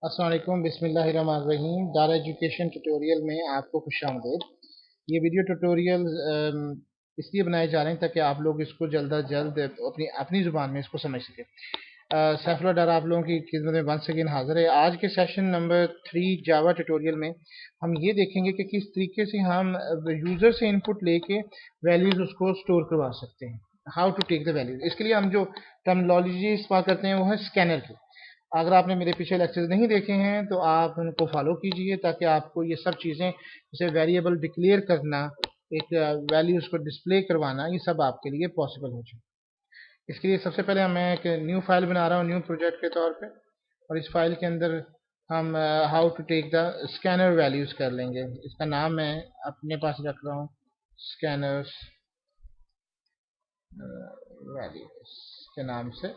अस्सलाम वालेकुम बिस्मिल्लाहिर्रहमानिर्रहीम। दारा एजुकेशन ट्यूटोरियल में आपको खुशामदीद। ये वीडियो ट्यूटोरियल इसलिए बनाए जा रहे हैं ताकि आप लोग इसको जल्द अज जल्द अपनी अपनी ज़ुबान में इसको समझ सकें। सैफुल्लाह डारा आप लोगों की खिदमत में वंस अगेन हाजिर है। आज के सेशन नंबर 3 जावा ट्यूटोरियल में हम ये देखेंगे कि किस तरीके से हम यूज़र से इनपुट लेके वैल्यूज़ उसको स्टोर करवा सकते हैं। How to take the values. इसके लिए हम जो टर्मिनोलॉजी इस्तेमाल करते हैं वो है स्कैनर की। अगर आपने मेरे पीछे लेक्चर्स नहीं देखे हैं तो आप उनको फॉलो कीजिए ताकि आपको ये सब चीज़ें जैसे वेरिएबल डिक्लेयर करना, एक वैल्यूज़ को डिस्प्ले करवाना, ये सब आपके लिए पॉसिबल हो जाए। इसके लिए सबसे पहले मैं एक न्यू फाइल बना रहा हूँ न्यू प्रोजेक्ट के तौर पे, और इस फाइल के अंदर हम how to take the scanner values कर लेंगे। इसका नाम मैं अपने पास रख रहा हूँ स्कैनर्स वैल्यूज़ के नाम से।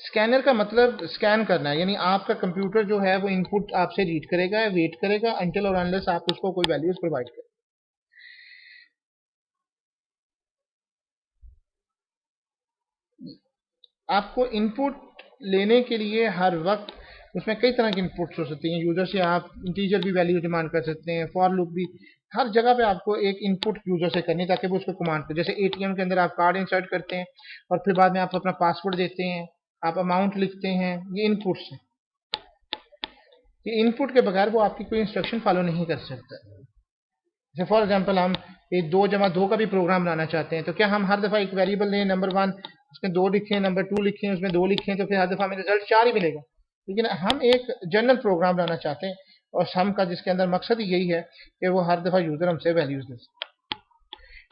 स्कैनर का मतलब स्कैन करना है, यानी आपका कंप्यूटर जो है वो इनपुट आपसे रीड करेगा, वेट करेगा अंटिल और अनलेस आप उसको कोई वैल्यूज प्रोवाइड करें। आपको इनपुट लेने के लिए हर वक्त उसमें कई तरह की इनपुट्स हो सकती हैं। यूजर से आप इंटीजर भी वैल्यू डिमांड कर सकते हैं, फॉर लूप भी। हर जगह पे आपको एक इनपुट यूजर से करनी ताकि वो उसको कमांड करे। जैसे एटीएम के अंदर आप कार्ड इंसर्ट करते हैं और फिर बाद में आप अपना पासवर्ड देते हैं, आप अमाउंट लिखते हैं, ये इनपुट्स हैं। ये इनपुट के बगैर वो आपकी कोई इंस्ट्रक्शन फॉलो नहीं कर सकता। जैसे फॉर एग्जांपल हम ये 2 + 2 का भी प्रोग्राम बनाना चाहते हैं, तो क्या हम हर दफ़ा एक वेरिएबल लें नंबर 1 उसमें 2 लिखें, नंबर 2 लिखें उसमें 2 लिखें, तो फिर हर दफ़ा हमें रिजल्ट 4 ही मिलेगा। लेकिन हम एक जनरल प्रोग्राम बनाना चाहते हैं और सम का जिसके अंदर मकसद यही है कि वो हर दफ़ा यूज़र हमसे वैल्यूज़ ले।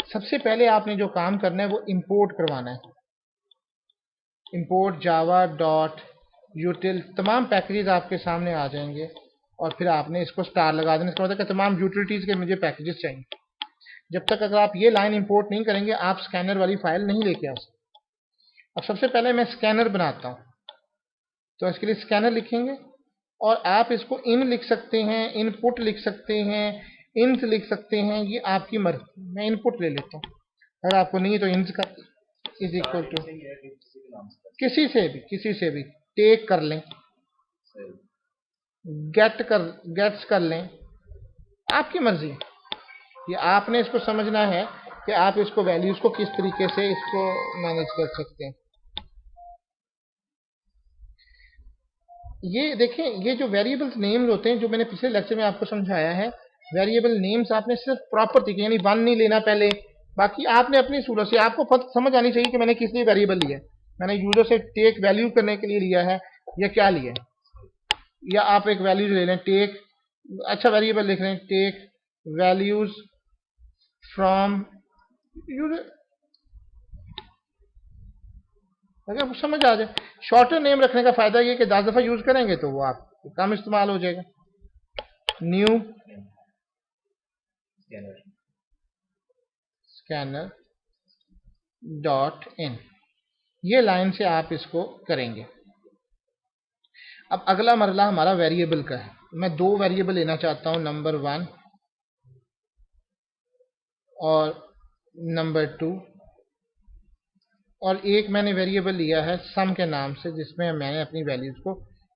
सबसे पहले आपने जो काम करना है वो इम्पोर्ट करवाना है। इम्पोर्ट जावा डॉट यूटिल, तमाम पैकेजेस आपके सामने आ जाएंगे और फिर आपने इसको स्टार लगा देना। इसका मतलब कि तमाम यूटिलिटीज़ के मुझे पैकेजेस चाहिए। जब तक अगर आप ये लाइन इंपोर्ट नहीं करेंगे आप स्कैनर वाली फाइल नहीं लेके आ सकते। अब सबसे पहले मैं स्कैनर बनाता हूँ, तो इसके लिए स्कैनर लिखेंगे और आप इसको इन लिख सकते हैं, इनपुट लिख सकते हैं, इंट लिख सकते हैं, ये आपकी मर्जी। मैं इनपुट ले लेता हूँ, अगर आपको नहीं तो इंट का इज इक्वल टू किसी से भी टेक कर लें, गेट्स कर लें, आपकी मर्जी। ये आपने इसको समझना है कि आप इसको वैल्यूज को किस तरीके से इसको मैनेज कर सकते हैं। ये देखें, ये जो वेरिएबल्स नेम्स होते हैं जो मैंने पिछले लेक्चर में आपको समझाया है, वेरिएबल नेम्स आपने सिर्फ प्रॉपर तरीके यानी 1 नहीं लेना पहले, बाकी आपने अपनी सूरत से आपको समझ आनी चाहिए कि मैंने किस लिए वेरिएबल लिया है। मैंने यूजर से टेक वैल्यू करने के लिए लिया है या क्या लिया है। या आप एक वैल्यू ले लें टेक, अच्छा वेरिएबल लिख रहे हैं टेक वैल्यूज फ्रॉम यूजर, अगर आपको समझ आ जाए। शॉर्टर नेम रखने का फायदा ये कि 10 दफा यूज करेंगे तो वो आप कम इस्तेमाल हो जाएगा। न्यू स्कैनर डॉट इन, ये लाइन से आप इसको करेंगे। अब अगला मरला हमारा वेरिएबल का है। मैं 2 वेरिएबल लेना चाहता हूं, नंबर 1 और नंबर 2, और एक मैंने वेरिएबल लिया है सम के नाम से जिसमें मैंने अपनी वैल्यूज को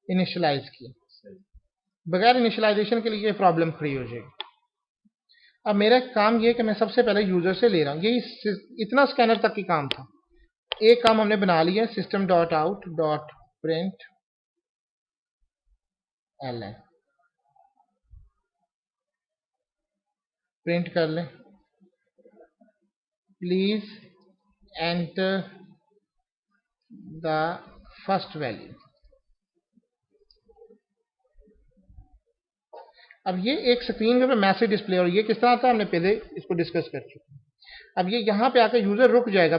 इनिशियलाइज किया। बगैर इनिशियलाइजेशन के लिए प्रॉब्लम खड़ी हो जाएगी। अब मेरा काम ये है कि मैं सबसे पहले यूजर से ले रहा हूँ, यही इतना स्कैनर तक की काम था। एक काम हमने बना लिया, system dot out dot print L N, print कर लें please enter the first value. अब ये एक स्क्रीन पे मैसेज डिस्प्ले, और ये किस तरह था हमने पहले इसको डिस्कस कर चुके हैं। अब ये यहाँ पे आकर यूजर रुक जाएगा,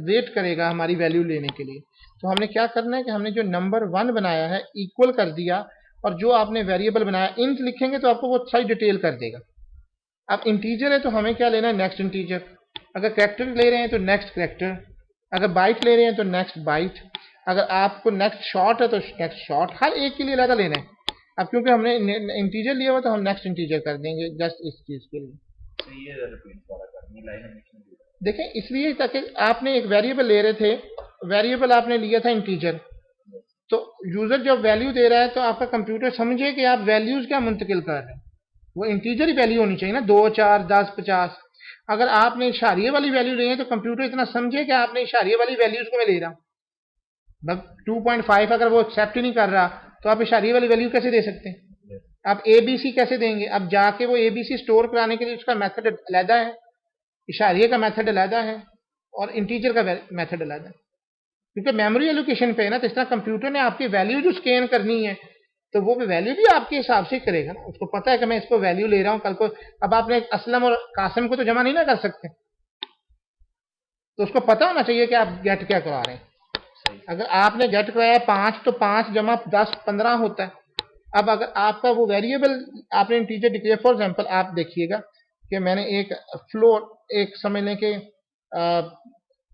वेट करेगा हमारी वैल्यू लेने के लिए। तो हमने क्या करना है कि हमने जो नंबर 1 बनाया है इक्वल कर दिया, और जो आपने वेरिएबल बनाया इंट लिखेंगे तो आपको वो सारी डिटेल कर देगा। अब इंटीजर है तो हमें क्या लेना है, नेक्स्ट इंटीजर। अगर कैरेक्टर ले रहे हैं तो नेक्स्ट कैरेक्टर, अगर बाइट ले रहे हैं तो नेक्स्ट बाइट, अगर आपको नेक्स्ट शॉर्ट है तो नेक्स्ट शॉर्ट, हर एक के लिए अलग लेना है। अब क्योंकि हमने इंटीजर लिया हुआ तो हम नेक्स्ट इंटीजर कर देंगे जस्ट इस चीज के लिए। देखें इसलिए ताकि आपने एक वेरिएबल ले रहे थे, वेरिएबल आपने लिया था इंटीजर, यूजर जब वैल्यू दे रहा है तो आपका कंप्यूटर समझे कि आप वैल्यूज क्या मुंतकिल कर रहे हैं। वो इंटीजर ही वैल्यू होनी चाहिए ना, 2 4 10 50। अगर आपने इशारिये वाली वैल्यू ली है तो कंप्यूटर इतना समझे कि आपने इशारिये वाली वैल्यूज को मैं ले रहा हूँ। मतलब 2.5 अगर वो एक्सेप्ट ही नहीं कर रहा तो आप इशारिये वाली वैल्यू कैसे दे सकते हैं? आप ए बी सी कैसे देंगे? अब जाके वो ए बी सी स्टोर कराने के लिए उसका मेथड अलहदा है, इशारिये का मेथड अलहदा है और इंटीजर का मेथड अलहदा है, क्योंकि मेमोरी एलोकेशन पे है ना। तो इस तरह कंप्यूटर ने आपकी वैल्यू जो स्कैन करनी है तो वो भी वैल्यू भी आपके हिसाब से करेगा ना। उसको पता है कि मैं इसको वैल्यू ले रहा हूँ कल को। अब आपने असलम और कासिम को तो जमा नहीं ना कर सकते, तो उसको पता होना चाहिए कि आप गेट क्या करा रहे हैं। अगर आपने गेट कराया 5 तो 5 जमा 10 15 होता है। अब अगर आपका वो वेरिएबल आपने इंटीजर डिक्लेयर, फॉर एग्जांपल आप देखिएगा कि मैंने एक फ्लोट, एक समझ लें कि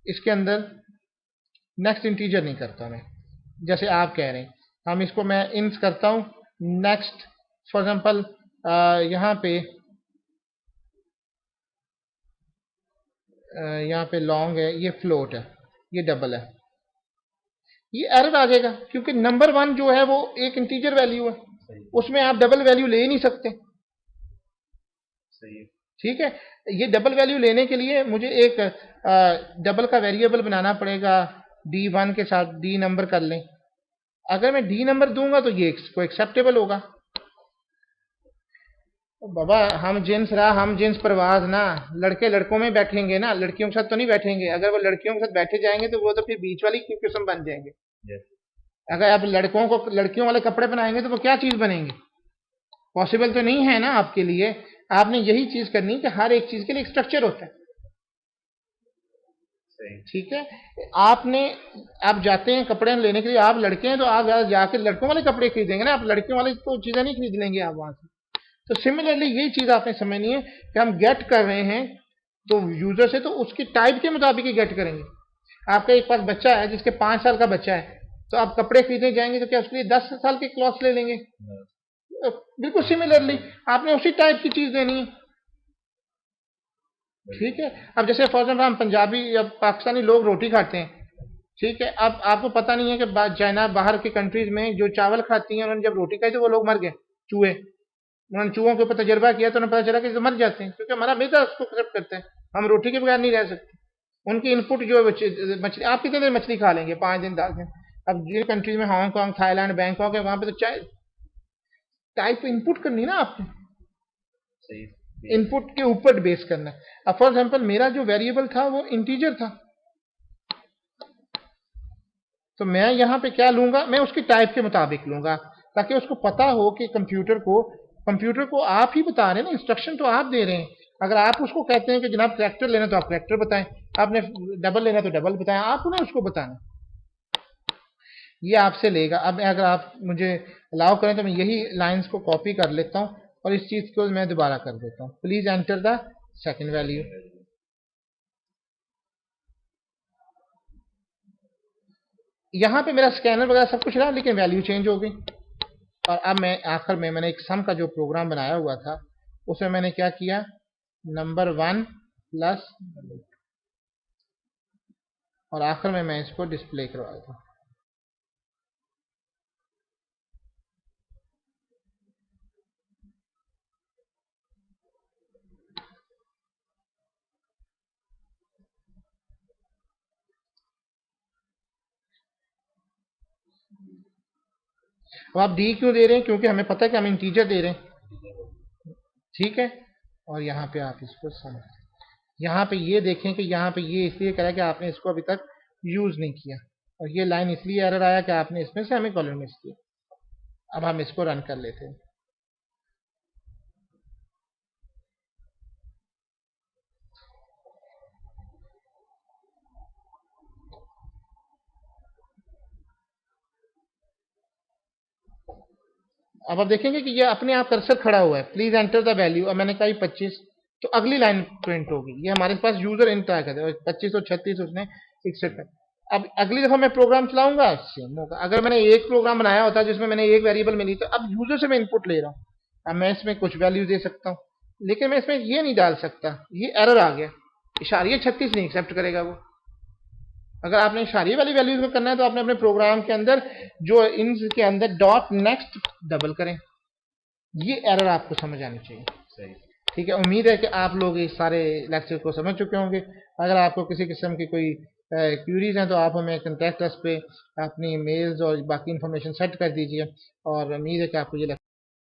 इसके अंदर नेक्स्ट इंटीजर नहीं करता मैं, जैसे आप कह रहे हैं। हम इसको मैं इंस करता हूं नेक्स्ट, फॉर एग्जांपल यहाँ पे लॉन्ग है, ये फ्लोट है, ये डबल है, ये एरर आ जाएगा क्योंकि नंबर 1 जो है वो एक इंटीजर वैल्यू है, उसमें आप डबल वैल्यू ले ही नहीं सकते। सही, ठीक है। ये डबल वैल्यू लेने के लिए मुझे एक डबल का वेरिएबल बनाना पड़ेगा, D1 के साथ डी नंबर कर लें। अगर मैं डी नंबर दूंगा तो ये को एक्सेप्टेबल होगा। बाबा हम जिन्स रहा, हम जिन्स परवाज ना, लड़के लड़कों में बैठेंगे ना, लड़कियों के साथ तो नहीं बैठेंगे। अगर वो लड़कियों के साथ बैठे जाएंगे तो वो तो फिर बीच वाली किस्म बन जाएंगे। yes. अगर आप लड़कों को लड़कियों वाले कपड़े बनाएंगे तो वो क्या चीज बनेंगे? पॉसिबल तो नहीं है ना आपके लिए। आपने यही चीज करनी कि हर एक चीज के लिए एक स्ट्रक्चर होता है, ठीक है। आपने आप जाते हैं कपड़े लेने के लिए, आप लड़के हैं तो आप जाकर लड़कों वाले कपड़े खरीदेंगे ना, आप लड़कियों वाले तो चीजें नहीं खरीद लेंगे आप वहां से। तो सिमिलरली यही चीज आपने समझनी है कि हम गेट कर रहे हैं तो यूजर से, तो उसकी टाइप के मुताबिक ही गेट करेंगे। आपका एक पास बच्चा है जिसके 5 साल का बच्चा है, तो आप कपड़े खरीदने जाएंगे तो क्या उसके लिए 10 साल के क्लॉथ ले लेंगे? बिल्कुल सिमिलरली आपने उसी टाइप की चीज देनी है, ठीक है। अब जैसे फॉर एग्जाम्पल हम पंजाबी या पाकिस्तानी लोग रोटी खाते हैं, ठीक है। अब आपको पता नहीं है कि चाइना बाहर की कंट्रीज में जो चावल खाती हैं, उन्होंने जब रोटी खाई तो वो लोग मर गए, चूहे। उन्होंने चूहों के ऊपर तजर्बा किया तो उन्हें पता चला कि मर जाते हैं, क्योंकि हमारा मैदा उसको एक्सेप्ट करते हैं। हम रोटी के बगैर नहीं रह सकते। उनकी इनपुट जो है मछली, आप कितने दिन मछली खा लेंगे? 5 दिन 10 दिन। अब जिन कंट्रीज में हांगकॉन्ग, थाईलैंड, बैंकॉक है, वहां पे तो चाय टाइप इनपुट करनी ना आपने, इनपुट के ऊपर बेस करना है। अब फॉर एग्जाम्पल मेरा जो वेरिएबल था वो इंटीजर था, तो मैं यहां पे क्या लूंगा, मैं उसकी टाइप के मुताबिक लूंगा ताकि उसको पता हो कि कंप्यूटर को आप ही बता रहे हैं ना, इंस्ट्रक्शन तो आप दे रहे हैं। अगर आप उसको कहते हैं कि जनाब ट्रैक्टर लेना तो आप ट्रैक्टर बताएं, आपने डबल लेना तो डबल बताएं, आपको ना उसको बताना, ये आपसे लेगा। अब अगर आप मुझे अलाउ करें तो मैं यही लाइंस को कॉपी कर लेता हूं और इस चीज को मैं दोबारा कर देता हूं। Please enter the second value. यहां पे मेरा स्कैनर वगैरह सब कुछ रहा, लेकिन वैल्यू चेंज हो गई। और अब मैं आखिर में मैंने एक सम का जो प्रोग्राम बनाया हुआ था उसमें मैंने क्या किया, नंबर 1 प्लस, और आखिर में मैं इसको डिस्प्ले करवा देता हूं। अब आप डी क्यों दे रहे हैं? क्योंकि हमें पता है कि हम इंटीजर दे रहे हैं, ठीक है। और यहाँ पे आप इसको समझ, यहाँ पे ये देखें कि यहाँ पे ये इसलिए करा कि आपने इसको अभी तक यूज नहीं किया, और ये लाइन इसलिए एरर आया कि आपने इसमें से हमें कॉलन मिस किया। अब हम इसको रन कर लेते हैं। अब आप देखेंगे कि ये अपने आप कर्सर खड़ा हुआ है, प्लीज एंटर द वैल्यू, और मैंने कहा 25, तो अगली लाइन प्रिंट होगी। ये हमारे पास यूजर इंट आ गया 25 और 36 उसने एक्सेप्ट कर। अब अगली दफा मैं प्रोग्राम चलाऊंगा सेम होगा। अगर मैंने एक प्रोग्राम बनाया होता जिसमें मैंने एक वेरिएबल मिली, तो अब यूजर से मैं इनपुट ले रहा हूँ, अब मैं इसमें कुछ वैल्यू दे सकता हूँ, लेकिन मैं इसमें ये नहीं डाल सकता, ये एरर आ गया, इशारिया 36 नहीं एक्सेप्ट करेगा वो। अगर आपने इशारे वाली वैल्यूज को करना है तो आपने अपने प्रोग्राम के अंदर जो इन के अंदर डॉट नेक्स्ट डबल करें। ये एरर आपको समझ आनी चाहिए। सही। ठीक है, उम्मीद है कि आप लोग इस सारे लेक्चर को समझ चुके होंगे। अगर आपको किसी किस्म की कोई क्यूरीज हैं तो आप हमें कंटेक्ट अस पे अपनी मेल्स और बाकी इंफॉर्मेशन सेट कर दीजिए, और उम्मीद है कि आपको ये